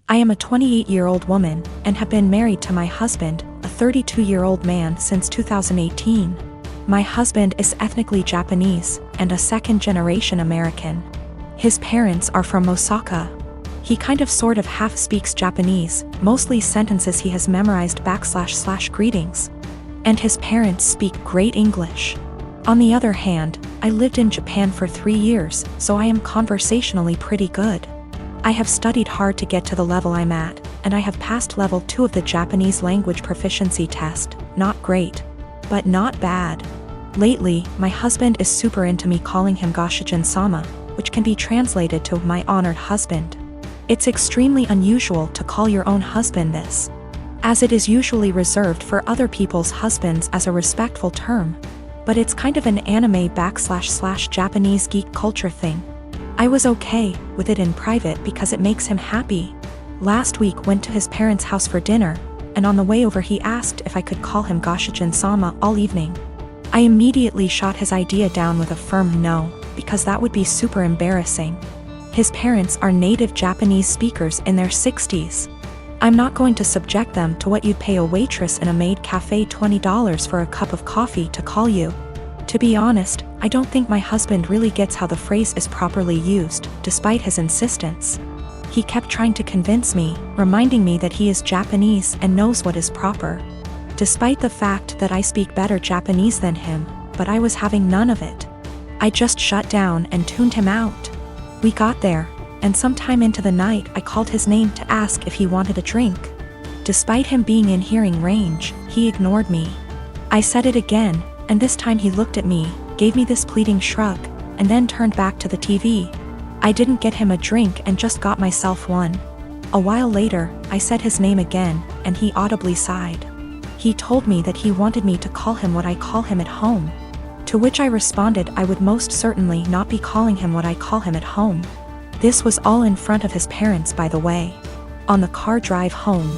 I am a 28-year-old woman and have been married to my husband, a 32-year-old man, since 2018. My husband is ethnically Japanese and a second-generation American. His parents are from Osaka. He kind of sort of half speaks Japanese, mostly sentences he has memorized / greetings. And his parents speak great English. On the other hand, I lived in Japan for 3 years, so I am conversationally pretty good. I have studied hard to get to the level I'm at, and I have passed level 2 of the Japanese language proficiency test. Not great, but not bad. Lately, my husband is super into me calling him Goshijin-sama, which can be translated to my honored husband. It's extremely unusual to call your own husband this, as it is usually reserved for other people's husbands as a respectful term. But it's kind of an anime / Japanese geek culture thing. I was okay with it in private because it makes him happy. Last week went to his parents' house for dinner, and on the way over he asked if I could call him Goshijin-sama all evening. I immediately shot his idea down with a firm no, because that would be super embarrassing. His parents are native Japanese speakers in their 60s. I'm not going to subject them to what you'd pay a waitress in a maid cafe $20 for a cup of coffee to call you. To be honest, I don't think my husband really gets how the phrase is properly used, despite his insistence. He kept trying to convince me, reminding me that he is Japanese and knows what is proper. Despite the fact that I speak better Japanese than him, but I was having none of it. I just shut down and tuned him out. We got there, and sometime into the night I called his name to ask if he wanted a drink. Despite him being in hearing range, he ignored me. I said it again, and this time he looked at me, gave me this pleading shrug, and then turned back to the TV. I didn't get him a drink and just got myself one. A while later, I said his name again, and he audibly sighed. He told me that he wanted me to call him what I call him at home. To which I responded I would most certainly not be calling him what I call him at home. This was all in front of his parents, by the way. On the car drive home,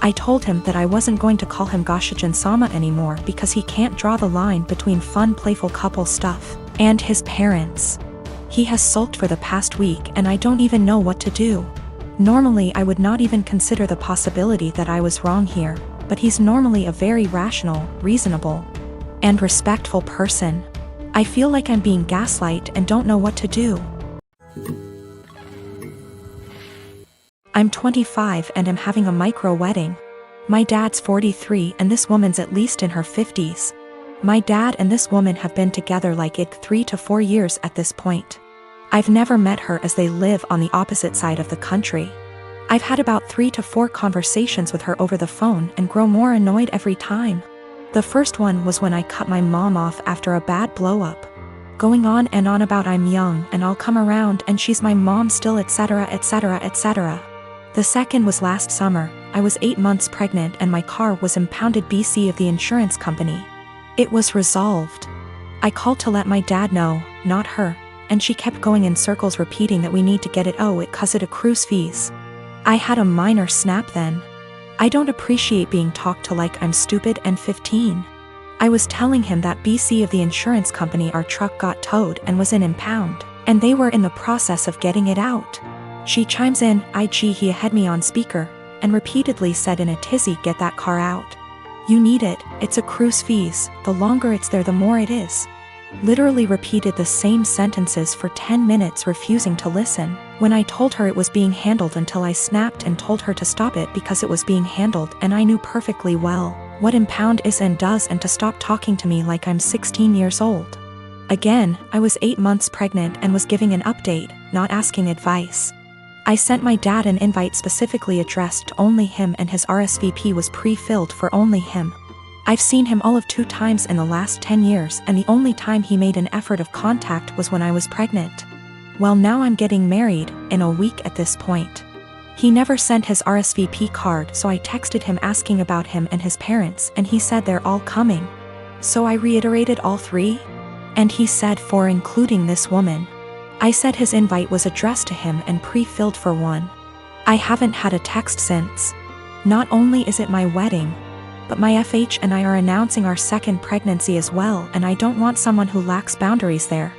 I told him that I wasn't going to call him Goshijin-sama anymore because he can't draw the line between fun, playful couple stuff and his parents. He has sulked for the past week and I don't even know what to do. Normally I would not even consider the possibility that I was wrong here, but he's normally a very rational, reasonable, and respectful person. I feel like I'm being gaslighted and don't know what to do. I'm 25 and am having a micro wedding. My dad's 43 and this woman's at least in her 50s. My dad and this woman have been together like 3 to 4 years at this point. I've never met her as they live on the opposite side of the country. I've had about 3 to 4 conversations with her over the phone and grow more annoyed every time. The first one was when I cut my mom off after a bad blow-up. Going on and on about I'm young and I'll come around and she's my mom still, etc, etc, etc. The second was last summer. I was 8 months pregnant and my car was impounded BC of the insurance company. It was resolved. I called to let my dad know, not her, and she kept going in circles repeating that we need to get it cause it accrues fees. I had a minor snap then. I don't appreciate being talked to like I'm stupid and 15. I was telling him that BC of the insurance company our truck got towed and was in impound, and they were in the process of getting it out. She chimes in, he had me on speaker, and repeatedly said in a tizzy, get that car out. You need it, it's accrues fees, the longer it's there the more it is. Literally repeated the same sentences for 10 minutes, refusing to listen. When I told her it was being handled until I snapped and told her to stop it because it was being handled and I knew perfectly well what impound is and does and to stop talking to me like I'm 16 years old. Again, I was 8 months pregnant and was giving an update, not asking advice. I sent my dad an invite specifically addressed to only him and his RSVP was pre-filled for only him. I've seen him all of 2 times in the last 10 years and the only time he made an effort of contact was when I was pregnant. Well, now I'm getting married, in a week at this point. He never sent his RSVP card, so I texted him asking about him and his parents and he said they're all coming. So I reiterated all 3? And he said 4 including this woman. I said his invite was addressed to him and pre-filled for 1. I haven't had a text since. Not only is it my wedding, but my FH and I are announcing our 2nd pregnancy as well and I don't want someone who lacks boundaries there.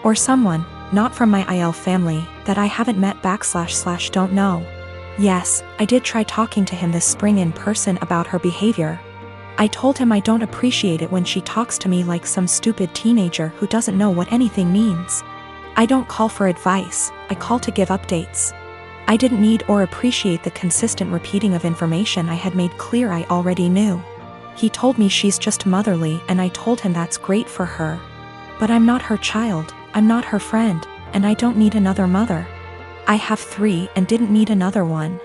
Or someone, not from my IL family, that I haven't met / don't know. Yes, I did try talking to him this spring in person about her behavior. I told him I don't appreciate it when she talks to me like some stupid teenager who doesn't know what anything means. I don't call for advice, I call to give updates. I didn't need or appreciate the consistent repeating of information I had made clear I already knew. He told me she's just motherly, and I told him that's great for her. But I'm not her child, I'm not her friend, and I don't need another mother. I have 3 and didn't need another one.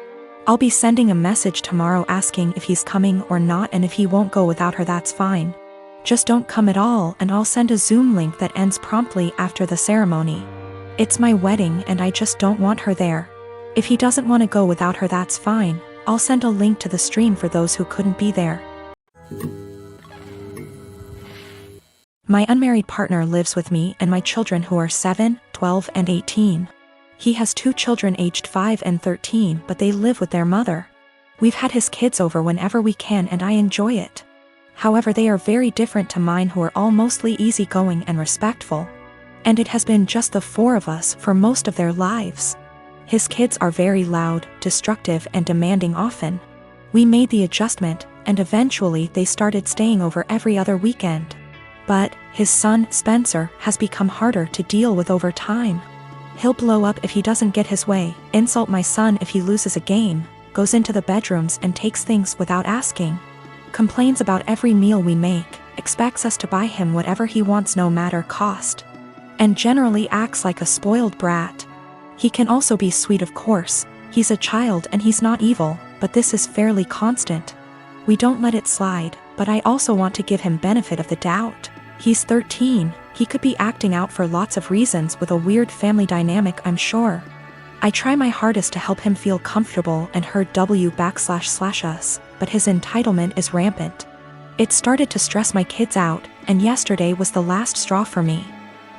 I'll be sending a message tomorrow asking if he's coming or not, and if he won't go without her, that's fine. Just don't come at all, and I'll send a Zoom link that ends promptly after the ceremony. It's my wedding and I just don't want her there. If he doesn't want to go without her, that's fine. I'll send a link to the stream for those who couldn't be there. My unmarried partner lives with me and my children, who are 7, 12, and 18. He has 2 children aged 5 and 13, but they live with their mother. We've had his kids over whenever we can and I enjoy it. However, they are very different to mine, who are all mostly easygoing and respectful. And it has been just the 4 of us for most of their lives. His kids are very loud, destructive, and demanding often. We made the adjustment, and eventually they started staying over every other weekend. But his son, Spencer, has become harder to deal with over time. He'll blow up if he doesn't get his way, insult my son if he loses a game, goes into the bedrooms and takes things without asking, complains about every meal we make, expects us to buy him whatever he wants no matter cost, and generally acts like a spoiled brat. He can also be sweet, of course. He's a child and he's not evil, but this is fairly constant. We don't let it slide, but I also want to give him benefit of the doubt. He's 13, he could be acting out for lots of reasons with a weird family dynamic, I'm sure. I try my hardest to help him feel comfortable and heard //us, but his entitlement is rampant. It started to stress my kids out, and yesterday was the last straw for me.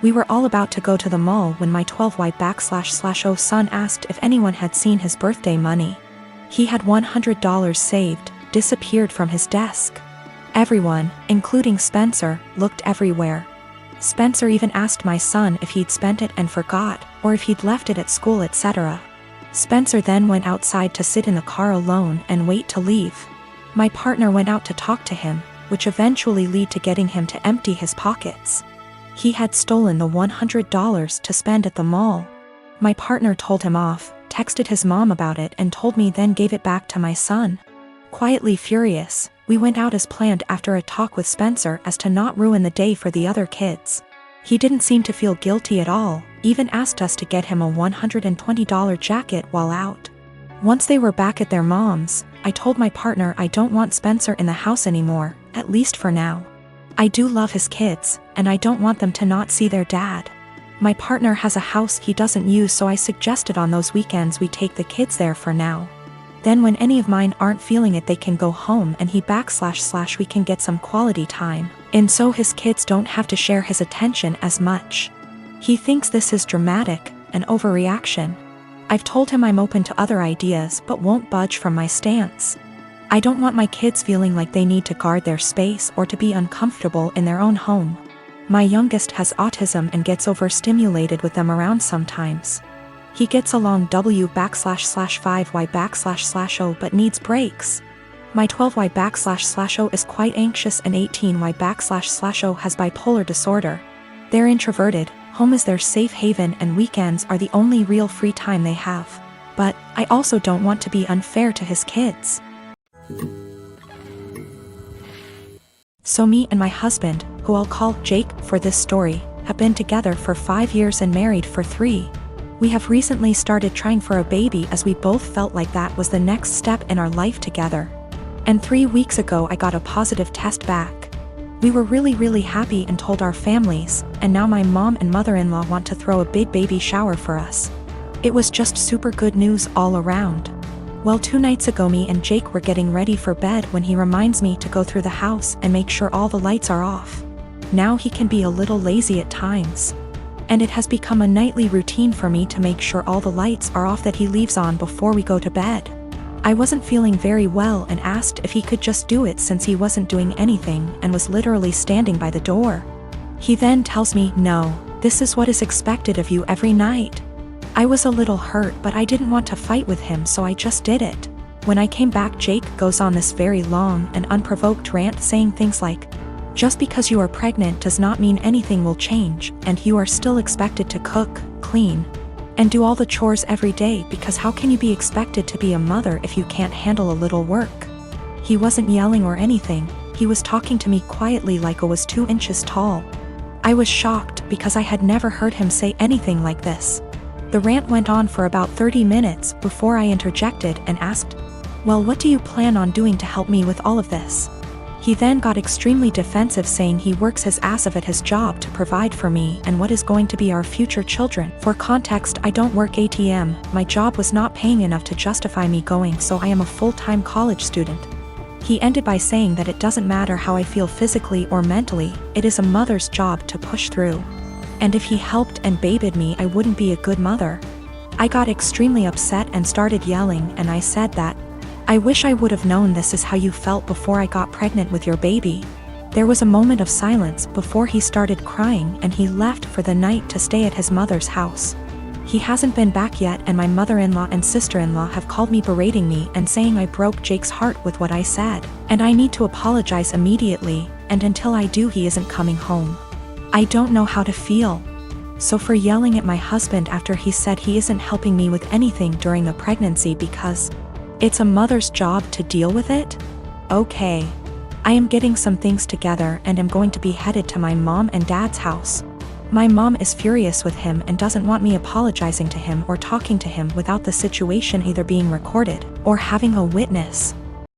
We were all about to go to the mall when my 12Y//O son asked if anyone had seen his birthday money. He had $100 saved, disappeared from his desk. Everyone, including Spencer, looked everywhere. Spencer even asked my son if he'd spent it and forgot, or if he'd left it at school, etc. Spencer then went outside to sit in the car alone and wait to leave. My partner went out to talk to him, which eventually led to getting him to empty his pockets. He had stolen the $100 to spend at the mall. My partner told him off, texted his mom about it and told me, then gave it back to my son. Quietly furious, we went out as planned after a talk with Spencer as to not ruin the day for the other kids. He didn't seem to feel guilty at all, even asked us to get him a $120 jacket while out. Once they were back at their mom's, I told my partner I don't want Spencer in the house anymore, at least for now. I do love his kids, and I don't want them to not see their dad. My partner has a house he doesn't use, so I suggested on those weekends we take the kids there for now. Then when any of mine aren't feeling it, they can go home and we can get some quality time, and so his kids don't have to share his attention as much. He thinks this is dramatic, an overreaction. I've told him I'm open to other ideas but won't budge from my stance. I don't want my kids feeling like they need to guard their space or to be uncomfortable in their own home. My youngest has autism and gets overstimulated with them around sometimes. He gets along W//5Y//O but needs breaks. My 12Y//O is quite anxious and 18Y//O has bipolar disorder. They're introverted, home is their safe haven and weekends are the only real free time they have. But I also don't want to be unfair to his kids. So me and my husband, who I'll call Jake for this story, have been together for 5 years and married for 3. We have recently started trying for a baby as we both felt like that was the next step in our life together. And 3 weeks ago I got a positive test back. We were really happy and told our families, and now my mom and mother-in-law want to throw a big baby shower for us. It was just super good news all around. Well, 2 nights ago me and Jake were getting ready for bed when he reminds me to go through the house and make sure all the lights are off. Now he can be a little lazy at times. And it has become a nightly routine for me to make sure all the lights are off that he leaves on before we go to bed. I wasn't feeling very well and asked if he could just do it since he wasn't doing anything and was literally standing by the door. He then tells me, "No, this is what is expected of you every night." I was a little hurt, but I didn't want to fight with him, so I just did it. When I came back, Jake goes on this very long and unprovoked rant saying things like, just because you are pregnant does not mean anything will change, and you are still expected to cook, clean, and do all the chores every day, because how can you be expected to be a mother if you can't handle a little work? He wasn't yelling or anything, he was talking to me quietly like I was 2 inches tall. I was shocked because I had never heard him say anything like this. The rant went on for about 30 minutes before I interjected and asked, well, what do you plan on doing to help me with all of this? He then got extremely defensive, saying he works his ass off at his job to provide for me and what is going to be our future children. For context, I don't work ATM, my job was not paying enough to justify me going, so I am a full-time college student. He ended by saying that it doesn't matter how I feel physically or mentally, it is a mother's job to push through. And if he helped and babied me, I wouldn't be a good mother. I got extremely upset and started yelling, and I said that, I wish I would have known this is how you felt before I got pregnant with your baby. There was a moment of silence before he started crying, and he left for the night to stay at his mother's house. He hasn't been back yet, and my mother-in-law and sister-in-law have called me berating me and saying I broke Jake's heart with what I said, and I need to apologize immediately, and until I do he isn't coming home. I don't know how to feel. So for yelling at my husband after he said he isn't helping me with anything during the pregnancy because it's a mother's job to deal with it? Okay. I am getting some things together and am going to be headed to my mom and dad's house. My mom is furious with him and doesn't want me apologizing to him or talking to him without the situation either being recorded or having a witness.